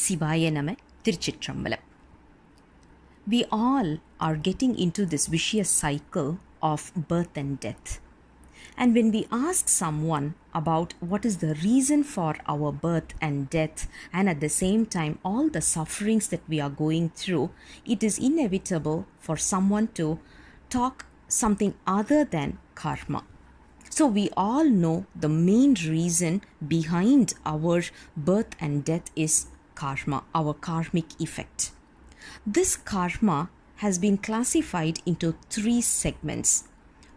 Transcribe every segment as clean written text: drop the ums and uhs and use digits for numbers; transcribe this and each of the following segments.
சிவாய நம திருச்சிற்றம்பலம். We all are getting into this vicious cycle of birth and death. And when we ask someone about what is the reason for our birth and death, and at the same time all the sufferings that we are going through, it is inevitable for someone to talk something other than karma. So we all know the main reason behind our birth and death is karma, our karmic effect. This karma has been classified into 3 segments.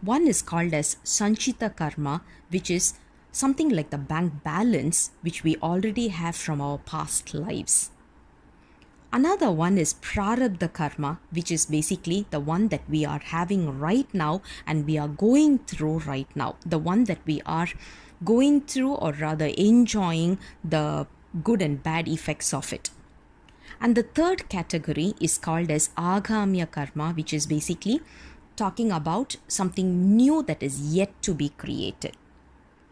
One is called as sanchita karma, which is something like the bank balance which we already have from our past lives. Another one is prarabdha karma, which is basically the one that we are having right now and we are going through right now. The one that we are going through, or rather enjoying the good and bad effects of it. And the third category is called as agamya karma, which is basically talking about something new that is yet to be created.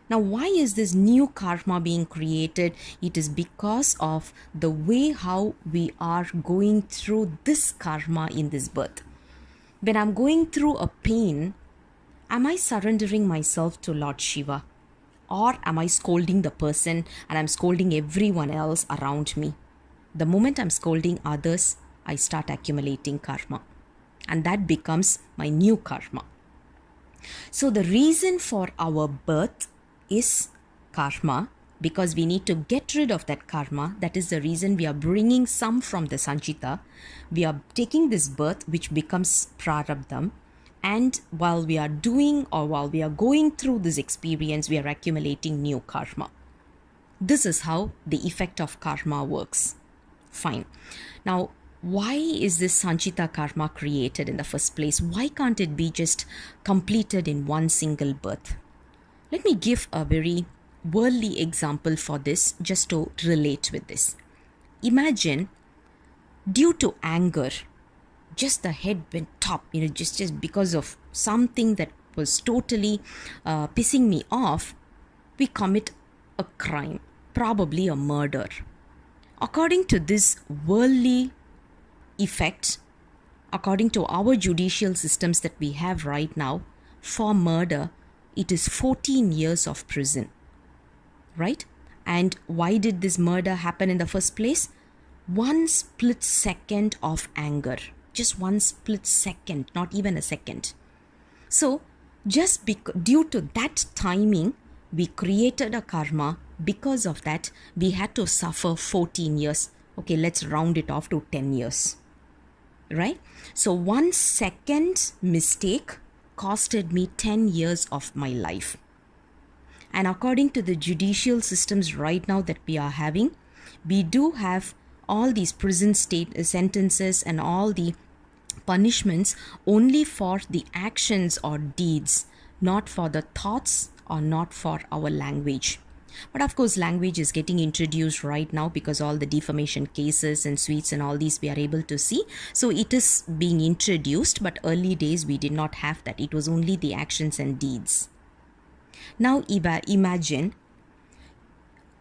Now, why is this new karma being created? It is because of the way how we are going through this karma in this birth. When I'm going through a pain, am I surrendering myself to Lord Shiva? Or am I scolding the person and I'm scolding everyone else around me? The moment I'm scolding others, I start accumulating karma. And that becomes my new karma. So the reason for our birth is karma, because we need to get rid of that karma. That is the reason we are bringing some from the sanchita. We are taking this birth, which becomes prarabdham, and while we are doing, or while we are going through this experience, we are accumulating new karma. This is how the effect of karma works. Fine. Now, why is this sanchita karma created in the first place? Why can't it be just completed in one single birth? Let me give a very worldly example for this, just to relate with this. Imagine, due to anger, just the head went top, just because of something that was totally pissing me off, we commit a crime, probably a murder. According to this worldly effect, according to our judicial systems that we have right now, for murder, it is 14 years of prison, right? And why did this murder happen in the first place? One split second of anger, just one split second, not even a second. So just due to that timing, we created a karma. Because of that, we had to suffer 14 years. Okay, let's round it off to 10 years, right? So 1 second mistake costed me 10 years of my life. And according to the judicial systems right now that we are having, we do have all these prison sentences and all the punishments only for the actions or deeds, not for the thoughts or not for our language. But of course, language is getting introduced right now because all the defamation cases and suits and all these we are able to see. So it is being introduced, but early days we did not have that. It was only the actions and deeds. Now imagine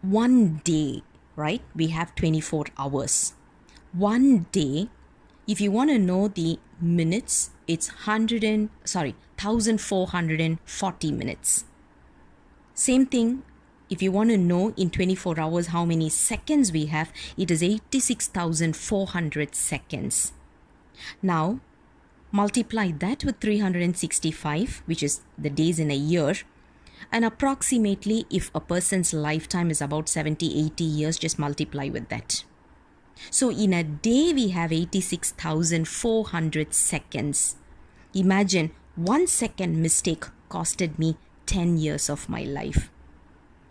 one day, right? We have 24 hours. One day, if you want to know the minutes, it's 1440 minutes. Same thing. If you want to know in 24 hours how many seconds we have, it is 86,400 seconds. Now, multiply that with 365, which is the days in a year. And approximately, if a person's lifetime is about 70-80 years, just multiply with that. So in a day, we have 86,400 seconds. Imagine 1 second mistake costed me 10 years of my life.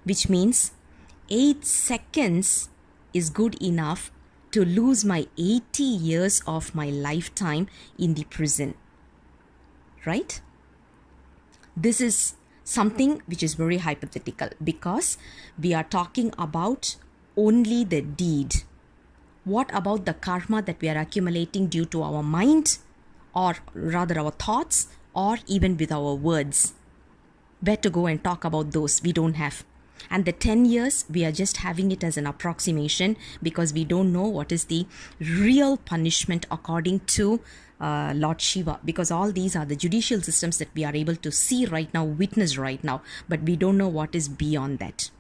Which means 8 seconds is good enough to lose my 80 years of my lifetime in the prison. Right? This is something which is very hypothetical because we are talking about only the deed. What about the karma that we are accumulating due to our mind, or rather our thoughts, or even with our words? Where to go and talk about those? We don't have. And the 10 years, we are just having it as an approximation because we don't know what is the real punishment according to Lord Shiva, because all these are the judicial systems that we are able to see right now, witness right now, but we don't know what is beyond that.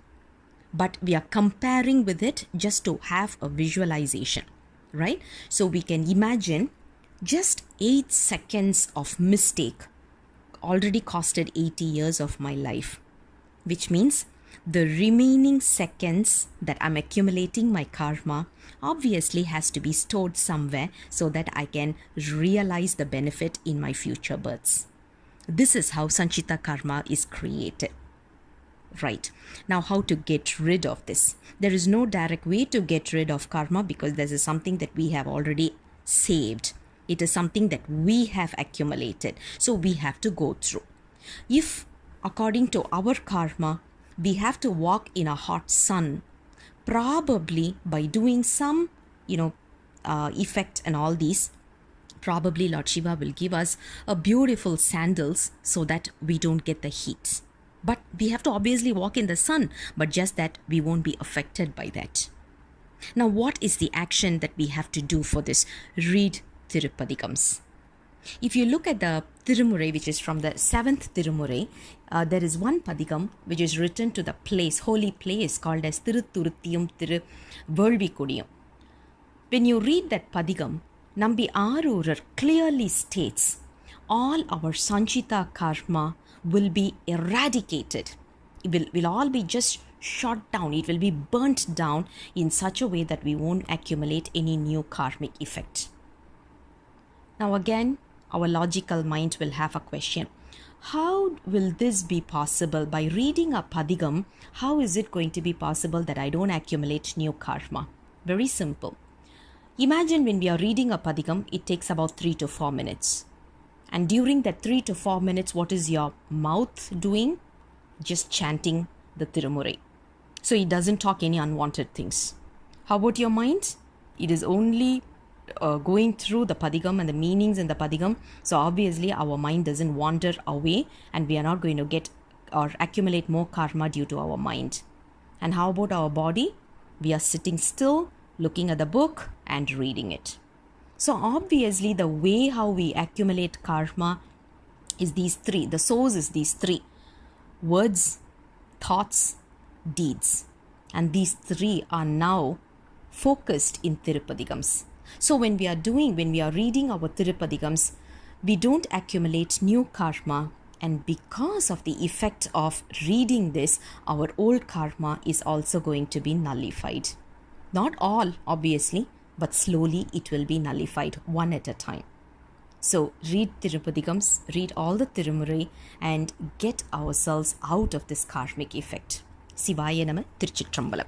But we are comparing with it just to have a visualization, right? So we can imagine just 8 seconds of mistake already costed 80 years of my life, which means the remaining seconds that I'm accumulating my karma obviously has to be stored somewhere so that I can realize the benefit in my future births. This is how Sanchita karma is created. Right. Now, how to get rid of this? There is no direct way to get rid of karma because this is something that we have already saved. It is something that we have accumulated. So we have to go through. If, according to our karma, we have to walk in a hot sun, probably by doing some, effect and all these, probably Lord Shiva will give us a beautiful sandals so that we don't get the heat. But we have to obviously walk in the sun, but just that we won't be affected by that. Now, what is the action that we have to do for this? Read thirupathigams. If you look at the Tirumurai, which is from the 7th Tirumurai, there is one pathigam which is written to the place, holy place called as Thiruthurutiyum Thiru Velvikudiyum. When you read that pathigam, Nambi Arurar clearly states all our Sanchita karma will be eradicated. It will all be just shot down. It will be burnt down in such a way that we won't accumulate any new karmic effect. Now again, our logical mind will have a question. How will this be possible? By reading a pathigam, how is it going to be possible that I don't accumulate new karma? Very simple. Imagine when we are reading a pathigam, it takes about 3 to 4 minutes. And during that 3 to 4 minutes, what is your mouth doing? Just chanting the Tirumurai. So it doesn't talk any unwanted things. How about your mind? It is only going through the pathigam and the meanings in the pathigam. So obviously our mind doesn't wander away and we are not going to get or accumulate more karma due to our mind. And how about our body? We are sitting still, looking at the book and reading it. So obviously the way how we accumulate karma is these 3. The source is these 3. Words, thoughts, deeds. And these 3 are now focused in thirupathigams. So when we are reading our thirupathigams, we don't accumulate new karma. And because of the effect of reading this, our old karma is also going to be nullified. Not all, obviously, but slowly it will be nullified one at a time. So read thirupathigams, read all the Tirumurai and get ourselves out of this karmic effect. Sivaya Nama, Tiruchitrambalam.